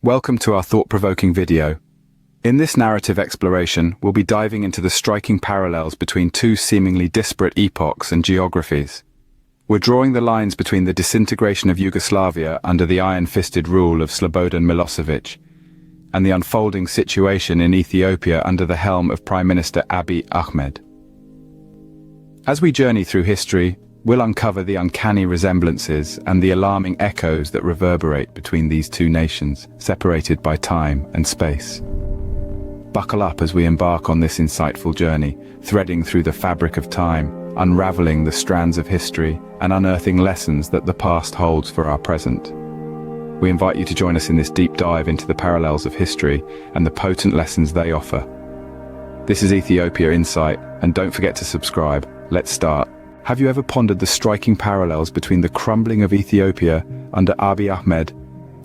Welcome to our thought-provoking video. In this narrative exploration, we'll be diving into the striking parallels between two seemingly disparate epochs and geographies. We're drawing the lines between the disintegration of Yugoslavia under the iron-fisted rule of Slobodan Milosevic and the unfolding situation in Ethiopia under the helm of Prime Minister Abiy Ahmed. As we journey through history, we'll uncover the uncanny resemblances and the alarming echoes that reverberate between these two nations, separated by time and space. Buckle up as we embark on this insightful journey, threading through the fabric of time, unraveling the strands of history, and unearthing lessons that the past holds for our present. We invite you to join us in this deep dive into the parallels of history and the potent lessons they offer. This is Ethiopia Insight, and don't forget to subscribe. Let's start. Have you ever pondered the striking parallels between the crumbling of Ethiopia under Abiy Ahmed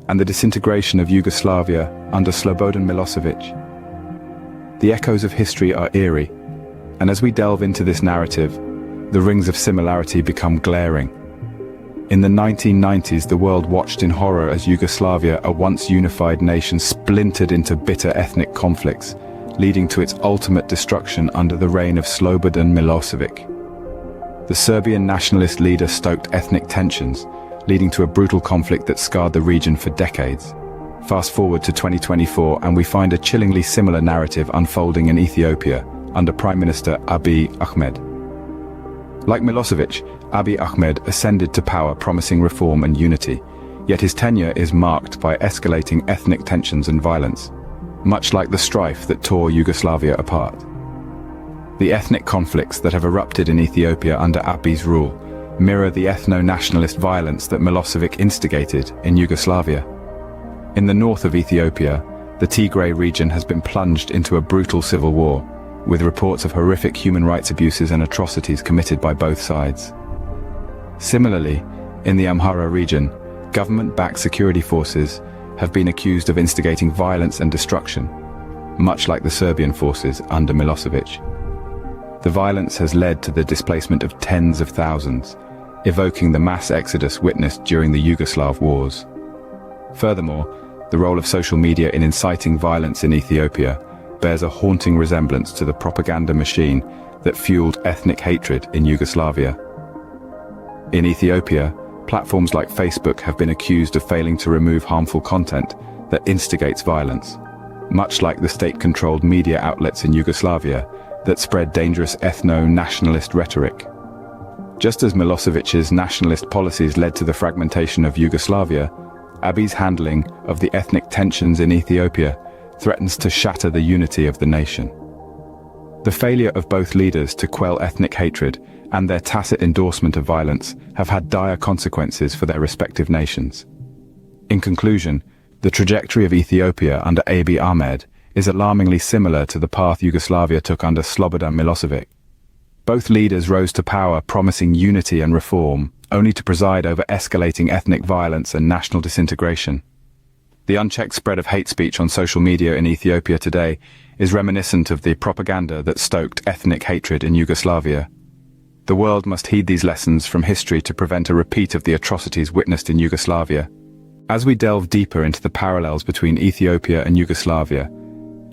and the disintegration of Yugoslavia under Slobodan Milosevic? The echoes of history are eerie, and as we delve into this narrative, the rings of similarity become glaring. In the 1990s, the world watched in horror as Yugoslavia, a once unified nation, splintered into bitter ethnic conflicts, leading to its ultimate destruction under the reign of Slobodan Milosevic. The Serbian nationalist leader stoked ethnic tensions, leading to a brutal conflict that scarred the region for decades. Fast forward to 2024 and we find a chillingly similar narrative unfolding in Ethiopia under Prime Minister Abiy Ahmed. Like Milosevic, Abiy Ahmed ascended to power promising reform and unity, yet his tenure is marked by escalating ethnic tensions and violence, much like the strife that tore Yugoslavia apart. The ethnic conflicts that have erupted in Ethiopia under Abiy's rule mirror the ethno-nationalist violence that Milosevic instigated in Yugoslavia. In the north of Ethiopia, the Tigray region has been plunged into a brutal civil war, with reports of horrific human rights abuses and atrocities committed by both sides. Similarly, in the Amhara region, government-backed security forces have been accused of instigating violence and destruction, much like the Serbian forces under Milosevic. The violence has led to the displacement of tens of thousands, evoking the mass exodus witnessed during the Yugoslav wars. Furthermore, the role of social media in inciting violence in Ethiopia bears a haunting resemblance to the propaganda machine that fueled ethnic hatred in Yugoslavia. In Ethiopia, platforms like Facebook have been accused of failing to remove harmful content that instigates violence, much like the state-controlled media outlets in Yugoslavia that spread dangerous ethno-nationalist rhetoric. Just as Milosevic's nationalist policies led to the fragmentation of Yugoslavia, Abiy's handling of the ethnic tensions in Ethiopia threatens to shatter the unity of the nation. The failure of both leaders to quell ethnic hatred and their tacit endorsement of violence have had dire consequences for their respective nations. In conclusion, the trajectory of Ethiopia under Abiy Ahmed is alarmingly similar to the path Yugoslavia took under Slobodan Milosevic. Both leaders rose to power promising unity and reform, only to preside over escalating ethnic violence and national disintegration. The unchecked spread of hate speech on social media in Ethiopia today is reminiscent of the propaganda that stoked ethnic hatred in Yugoslavia. The world must heed these lessons from history to prevent a repeat of the atrocities witnessed in Yugoslavia. As we delve deeper into the parallels between Ethiopia and Yugoslavia,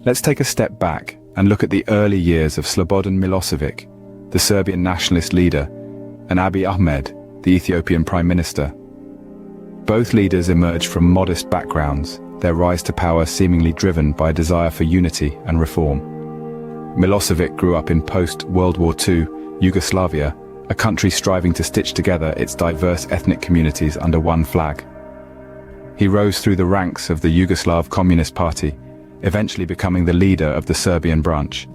let's take a step back and look at the early years of Slobodan Milosevic, the Serbian nationalist leader, and Abiy Ahmed, the Ethiopian Prime Minister. Both leaders emerged from modest backgrounds, their rise to power seemingly driven by a desire for unity and reform. Milosevic grew up in post-World War II Yugoslavia, a country striving to stitch together its diverse ethnic communities under one flag. He rose through the ranks of the Yugoslav Communist Party, eventually becoming the leader of the Serbian branch.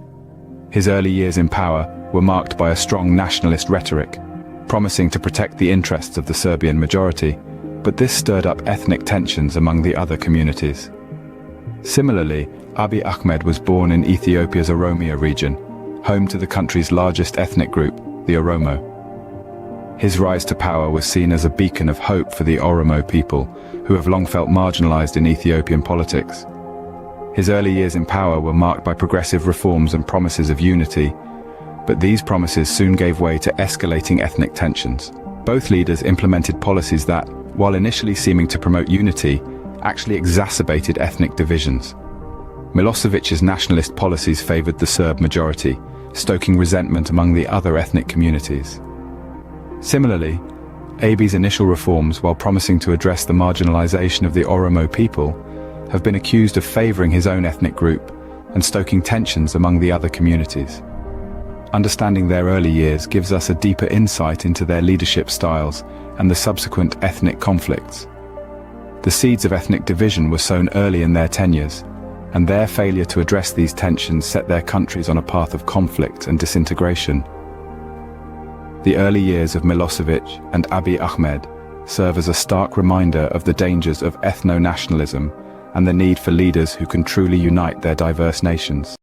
His early years in power were marked by a strong nationalist rhetoric, promising to protect the interests of the Serbian majority, but this stirred up ethnic tensions among the other communities. Similarly, Abiy Ahmed was born in Ethiopia's Oromia region, home to the country's largest ethnic group, the Oromo. His rise to power was seen as a beacon of hope for the Oromo people, who have long felt marginalized in Ethiopian politics. His early years in power were marked by progressive reforms and promises of unity, but these promises soon gave way to escalating ethnic tensions. Both leaders implemented policies that, while initially seeming to promote unity, actually exacerbated ethnic divisions. Milosevic's nationalist policies favored the Serb majority, stoking resentment among the other ethnic communities. Similarly, Abiy's initial reforms, while promising to address the marginalization of the Oromo people, have been accused of favoring his own ethnic group and stoking tensions among the other communities. Understanding their early years gives us a deeper insight into their leadership styles and the subsequent ethnic conflicts. The seeds of ethnic division were sown early in their tenures, and their failure to address these tensions set their countries on a path of conflict and disintegration. The early years of Milosevic and Abiy Ahmed serve as a stark reminder of the dangers of ethno-nationalism and the need for leaders who can truly unite their diverse nations.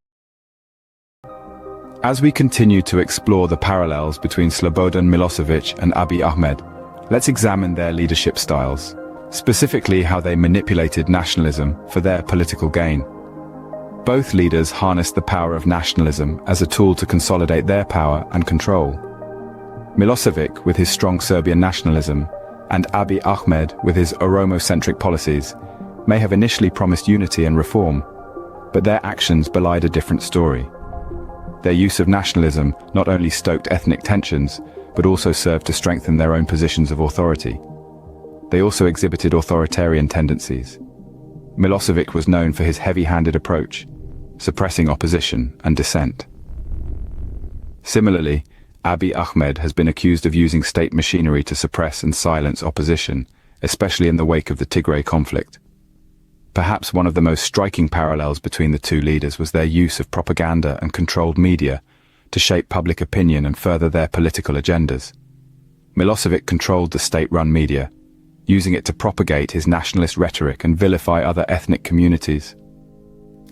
As we continue to explore the parallels between Slobodan Milosevic and Abiy Ahmed, let's examine their leadership styles, specifically how they manipulated nationalism for their political gain. Both leaders harnessed the power of nationalism as a tool to consolidate their power and control. Milosevic with his strong Serbian nationalism, and Abiy Ahmed with his Oromo-centric policies, may have initially promised unity and reform, but their actions belied a different story. Their use of nationalism not only stoked ethnic tensions, but also served to strengthen their own positions of authority. They also exhibited authoritarian tendencies. Milosevic was known for his heavy-handed approach, suppressing opposition and dissent. Similarly, Abiy Ahmed has been accused of using state machinery to suppress and silence opposition, especially in the wake of the Tigray conflict. Perhaps one of the most striking parallels between the two leaders was their use of propaganda and controlled media to shape public opinion and further their political agendas. Milosevic controlled the state-run media, using it to propagate his nationalist rhetoric and vilify other ethnic communities.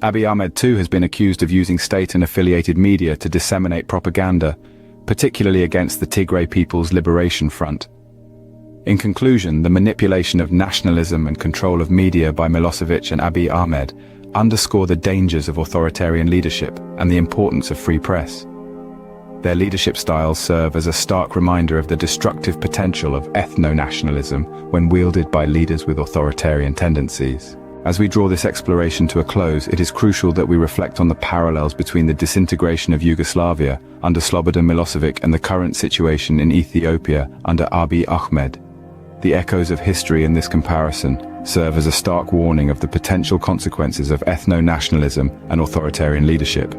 Abiy Ahmed too has been accused of using state and affiliated media to disseminate propaganda, particularly against the Tigray People's Liberation Front. In conclusion, the manipulation of nationalism and control of media by Milosevic and Abiy Ahmed underscore the dangers of authoritarian leadership and the importance of free press. Their leadership styles serve as a stark reminder of the destructive potential of ethno-nationalism when wielded by leaders with authoritarian tendencies. As we draw this exploration to a close, it is crucial that we reflect on the parallels between the disintegration of Yugoslavia under Slobodan Milosevic and the current situation in Ethiopia under Abiy Ahmed. The echoes of history in this comparison serve as a stark warning of the potential consequences of ethno-nationalism and authoritarian leadership.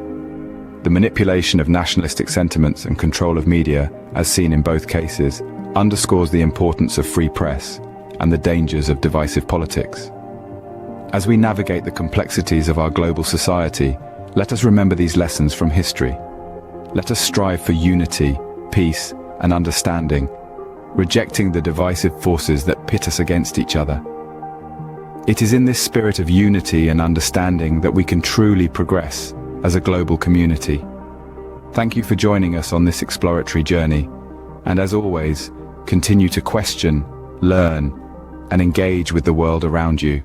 The manipulation of nationalistic sentiments and control of media, as seen in both cases, underscores the importance of free press and the dangers of divisive politics. As we navigate the complexities of our global society, let us remember these lessons from history. Let us strive for unity, peace, and understanding, rejecting the divisive forces that pit us against each other. It is in this spirit of unity and understanding that we can truly progress as a global community. Thank you for joining us on this exploratory journey, and as always, continue to question, learn, and engage with the world around you.